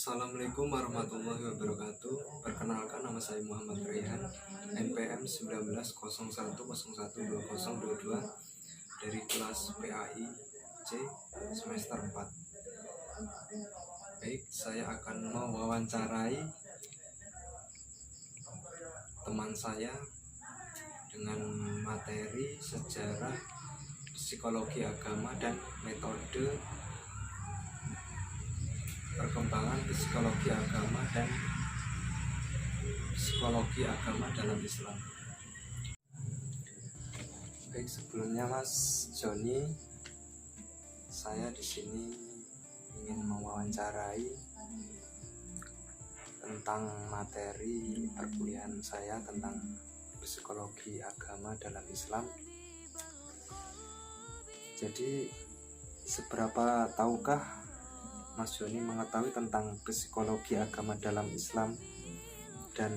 Assalamualaikum warahmatullahi wabarakatuh. Perkenalkan, nama saya Muhammad Rayhan, NPM 1901012022 dari kelas PAI C semester 4. Baik, saya akan mewawancarai teman saya dengan materi sejarah, psikologi agama, dan metode perkembangan psikologi agama dan psikologi agama dalam Islam. Baik, sebelumnya Mas Joni, saya di sini ingin mewawancarai tentang materi perkuliahan saya tentang psikologi agama dalam Islam. Jadi, seberapa tahukah Mas Joni mengetahui tentang psikologi agama dalam Islam dan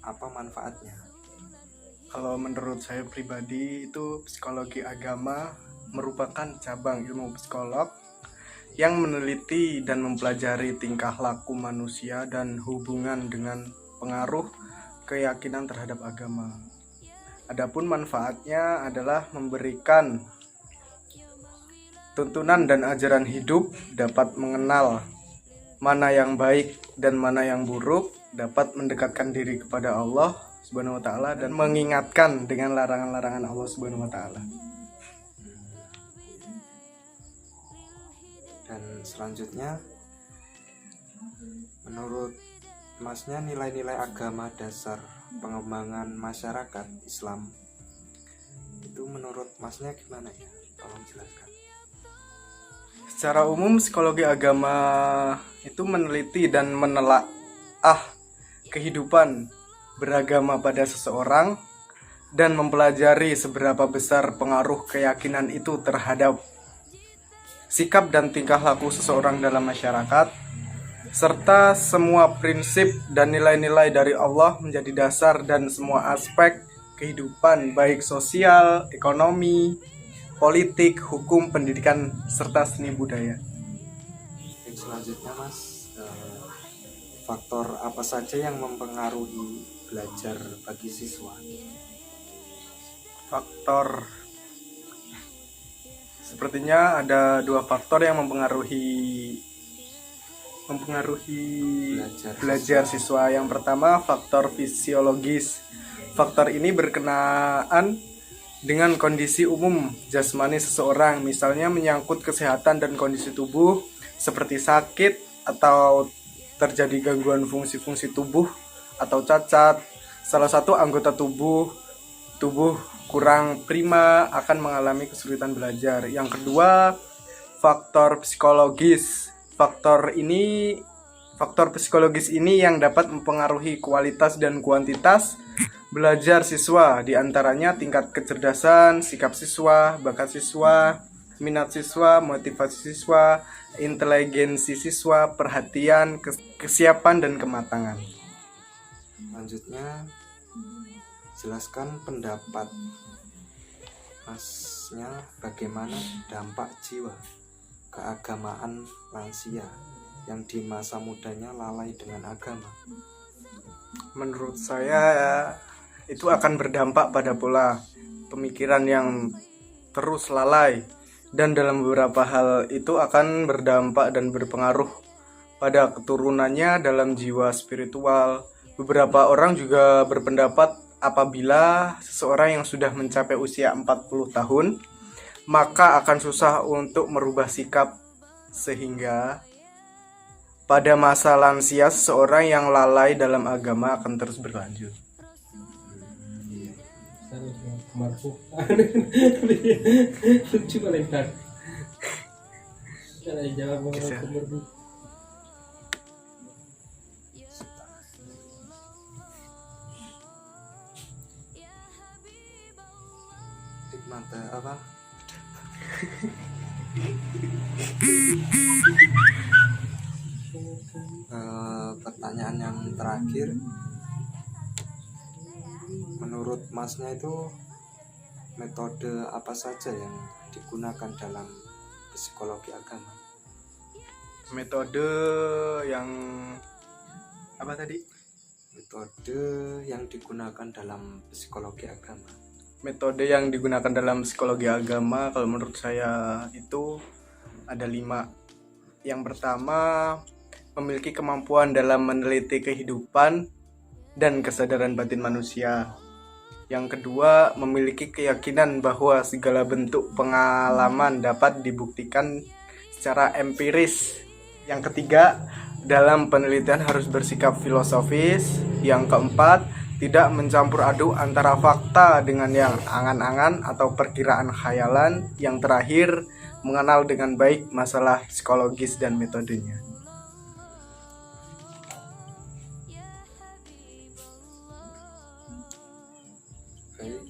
apa manfaatnya? Kalau menurut saya pribadi, itu psikologi agama merupakan cabang ilmu psikolog yang meneliti dan mempelajari tingkah laku manusia dan hubungan dengan pengaruh keyakinan terhadap agama. Adapun manfaatnya adalah memberikan tuntunan dan ajaran hidup, dapat mengenal mana yang baik dan mana yang buruk, dapat mendekatkan diri kepada Allah Subhanahu wa taala dan mengingatkan dengan larangan-larangan Allah Subhanahu wa taala. Dan selanjutnya, menurut Masnya, nilai-nilai agama dasar pengembangan masyarakat Islam itu menurut Masnya gimana ya? Tolong jelaskan. Secara umum, psikologi agama itu meneliti dan menelaah kehidupan beragama pada seseorang dan mempelajari seberapa besar pengaruh keyakinan itu terhadap sikap dan tingkah laku seseorang dalam masyarakat, serta semua prinsip dan nilai-nilai dari Allah menjadi dasar dan semua aspek kehidupan baik sosial, ekonomi, politik, hukum, pendidikan, serta seni budaya. Yang selanjutnya Mas, faktor apa saja yang mempengaruhi belajar bagi siswa? Faktor, sepertinya ada dua faktor yang mempengaruhi belajar siswa. Yang pertama, faktor fisiologis. Faktor ini berkenaan dengan kondisi umum jasmani seseorang, misalnya menyangkut kesehatan dan kondisi tubuh seperti sakit atau terjadi gangguan fungsi-fungsi tubuh atau cacat. Salah satu anggota tubuh kurang prima akan mengalami kesulitan belajar. Yang kedua, faktor psikologis. Faktor psikologis ini yang dapat mempengaruhi kualitas dan kuantitas belajar siswa, diantaranya tingkat kecerdasan, sikap siswa, bakat siswa, minat siswa, motivasi siswa, inteligensi siswa, perhatian, kesiapan, dan kematangan. Selanjutnya, jelaskan pendapat Masnya bagaimana dampak jiwa keagamaan lansia yang di masa mudanya lalai dengan agama. Menurut saya, itu akan berdampak pada pola pemikiran yang terus lalai, dan dalam beberapa hal itu akan berdampak dan berpengaruh pada keturunannya dalam jiwa spiritual. Beberapa orang juga berpendapat apabila seseorang yang sudah mencapai usia 40 tahun, maka akan susah untuk merubah sikap, sehingga pada masa lansia seseorang yang lalai dalam agama akan terus berlanjut. Apa? Pertanyaan yang terakhir, menurut Masnya itu metode apa saja yang digunakan dalam psikologi agama? Metode yang apa tadi? Metode yang digunakan dalam psikologi agama. Metode yang digunakan dalam psikologi agama kalau menurut saya itu ada 5. Yang pertama, memiliki kemampuan dalam meneliti kehidupan dan kesadaran batin manusia. Yang kedua, memiliki keyakinan bahwa segala bentuk pengalaman dapat dibuktikan secara empiris. Yang ketiga, dalam penelitian harus bersikap filosofis. Yang keempat, tidak mencampur aduk antara fakta dengan yang angan-angan atau perkiraan khayalan. Yang terakhir, mengenal dengan baik masalah psikologis dan metodenya. Baik,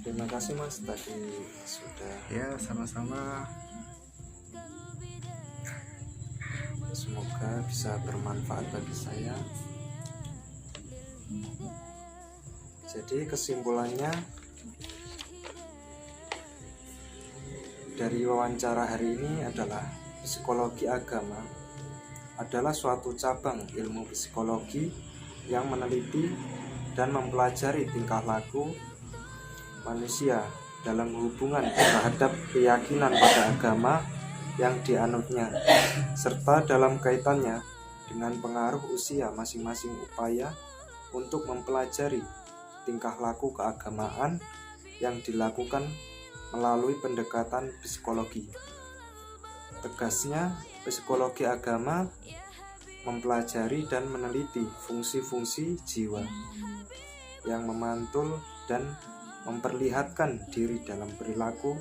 terima kasih Mas tadi sudah. Ya, sama-sama. Semoga bisa bermanfaat bagi saya. Jadi kesimpulannya dari wawancara hari ini adalah psikologi agama adalah suatu cabang ilmu psikologi yang meneliti dan mempelajari tingkah laku manusia dalam hubungan terhadap keyakinan pada agama yang dianutnya, serta dalam kaitannya dengan pengaruh usia masing-masing upaya untuk mempelajari tingkah laku keagamaan yang dilakukan melalui pendekatan psikologi. Tegasnya, psikologi agama mempelajari dan meneliti fungsi-fungsi jiwa yang memantul dan memperlihatkan diri dalam perilaku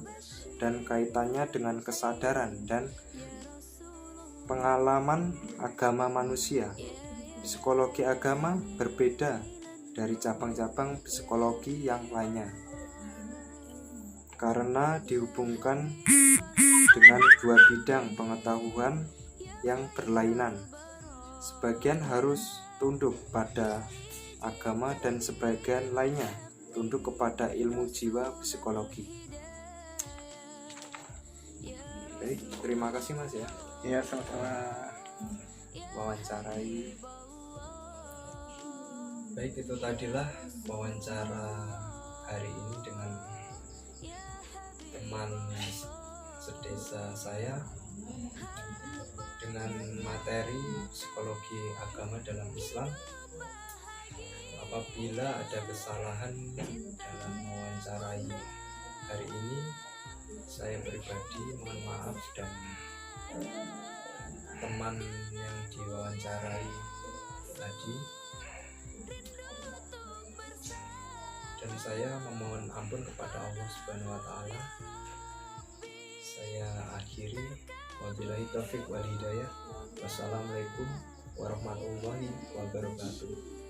dan kaitannya dengan kesadaran dan pengalaman agama manusia. Psikologi agama berbeda dari cabang-cabang psikologi yang lainnya karena dihubungkan dengan 2 bidang pengetahuan yang berlainan. Sebagian harus tunduk pada agama dan sebagian lainnya tunduk kepada ilmu jiwa psikologi. Baik, terima kasih Mas ya. Ya, sama-sama. Wawancarai. Baik, itu tadilah wawancara hari ini dengan teman sedesa saya dengan materi psikologi agama dalam Islam. Apabila ada kesalahan dalam mewawancarai hari ini, saya pribadi mohon maaf, dan teman yang diwawancarai tadi, dan saya memohon ampun kepada Allah Subhanahu wa Ta'ala. Saya akhiri, wabillahi taufiq wal hidayah. Wassalamualaikum warahmatullahi wabarakatuh.